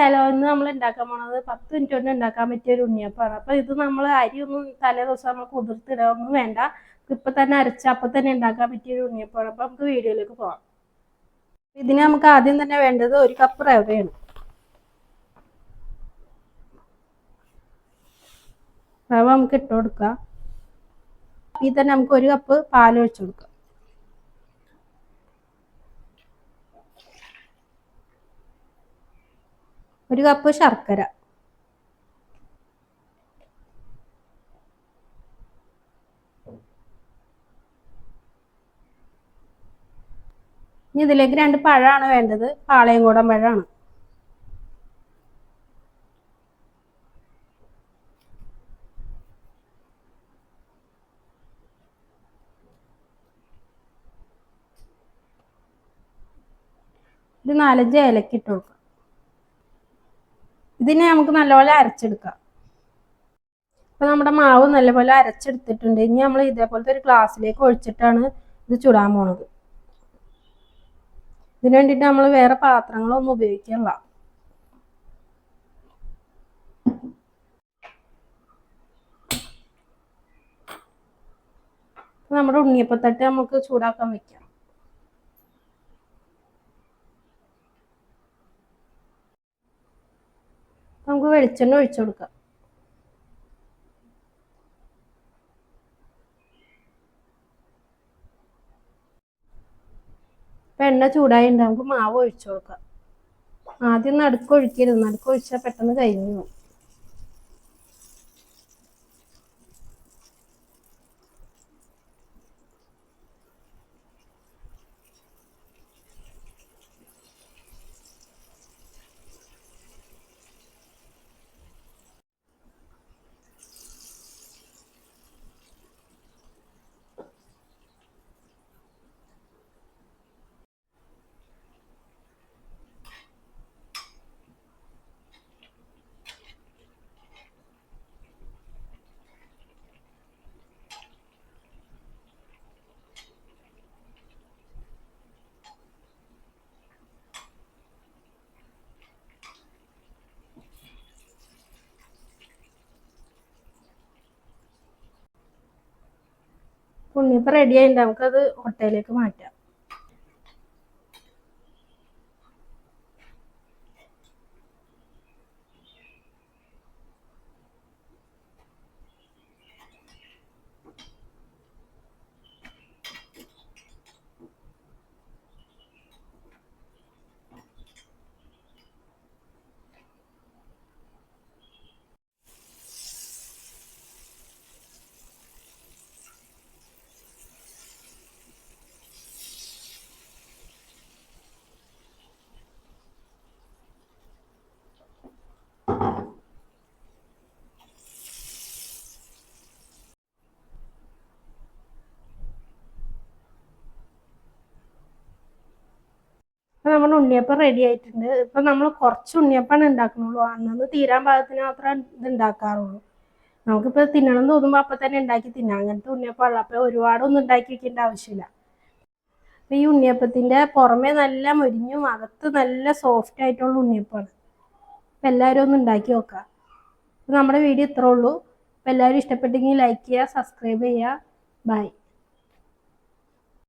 Hello, ഇന്ന് നമ്മൾ ഉണ്ടാക്കാൻ പോണത് 10 മിനിറ്റ് കൊണ്ട് ഉണ്ടാക്കാൻ പറ്റിയ ഒരു ഉണ്ണിയപ്പമാണ്. അപ്പോൾ ഇത് നമ്മൾ അരിയൊന്നും തലേ ദിവസം നമ്മൾ കുതിർത്തിടാനൊന്നും വേണ്ട. ഇപ്പം തന്നെ അരച്ച് അപ്പം തന്നെ ഉണ്ടാക്കാൻ പറ്റിയ ഒരു ഉണ്ണിയപ്പമാണ്. അപ്പോൾ നമുക്ക് വീഡിയോയിലേക്ക് പോകാം. ഇതിന് നമുക്ക് ആദ്യം തന്നെ വേണ്ടത് 1 കപ്പ് റവയാണ്. റവ നമുക്ക് ഇട്ട് കൊടുക്കാം. ഇതിൽ തന്നെ നമുക്ക് 1 കപ്പ് പാൽ ഒഴിച്ചു കൊടുക്കാം. ഒരു കപ്പ് ശർക്കര, ഇനി ഇതിലേക്ക് 2 പഴമാണ് വേണ്ടത്. പാളയംകോടൻ പഴമാണ്. ഒരു 4-5 ഏലക്ക ഇട്ട് കൊടുക്കാം. ഇതിനെ നമുക്ക് നല്ലപോലെ അരച്ചെടുക്കാം. അപ്പോൾ നമ്മുടെ മാവ് നല്ലപോലെ അരച്ചെടുത്തിട്ടുണ്ട്. ഇനി നമ്മൾ ഇതേപോലത്തെ ഒരു ഗ്ലാസ്സിലേക്ക് ഒഴിച്ചിട്ടാണ് ഇത് ചുടാൻ പോണത്. ഇതിനു വേണ്ടിയിട്ട് നമ്മൾ വേറെ പാത്രങ്ങളൊന്നും ഉപയോഗിക്കില്ല. നമ്മുടെ ഉണ്ണിയപ്പത്തട്ട് നമുക്ക് ചൂടാക്കാൻ വെക്കാം. നമുക്ക് വെളിച്ചെണ്ണ ഒഴിച്ചു കൊടുക്കാം. ഇപ്പം എണ്ണ ചൂടായിട്ടുണ്ട്. നമുക്ക് മാവ് ഒഴിച്ചു കൊടുക്കാം. ആദ്യം നടുക്കൊഴിക്കരുത്. നടുക്കൊഴിച്ചാൽ പെട്ടെന്ന് കഴിഞ്ഞു പോകും. ഉണ്ണിയപ്പം റെഡി ആയിട്ട് നമുക്കത് ഒട്ടയിലേക്ക് മാറ്റാം. അപ്പം നമ്മുടെ ഉണ്ണിയപ്പം റെഡി ആയിട്ടുണ്ട്. ഇപ്പം നമ്മൾ കുറച്ച് ഉണ്ണിയപ്പമാണ് ഉണ്ടാക്കുന്നുള്ളൂ. അന്നു തീരാൻ പാകത്തിന് മാത്രമേ ഇത് ഉണ്ടാക്കാറുള്ളൂ. നമുക്കിപ്പോൾ തിന്നണം തോന്നുമ്പോൾ അപ്പം തന്നെ ഉണ്ടാക്കി തിന്നാം. അങ്ങനത്തെ ഉണ്ണിയപ്പമുള്ള. അപ്പോൾ ഒരുപാടൊന്നും ഉണ്ടാക്കി വെക്കേണ്ട ആവശ്യമില്ല. അപ്പം ഈ ഉണ്ണിയപ്പത്തിൻ്റെ പുറമേ നല്ല മൊരിഞ്ഞും അകത്ത് നല്ല സോഫ്റ്റ് ആയിട്ടുള്ള ഉണ്ണിയപ്പമാണ്. അപ്പം എല്ലാവരും ഒന്ന് ഉണ്ടാക്കി നോക്കുക. അപ്പം നമ്മുടെ വീഡിയോ ഇത്രേ ഉള്ളൂ. അപ്പം എല്ലാവരും ഇഷ്ടപ്പെട്ടെങ്കിൽ ലൈക്ക് ചെയ്യുക, സബ്സ്ക്രൈബ് ചെയ്യുക. ബൈ.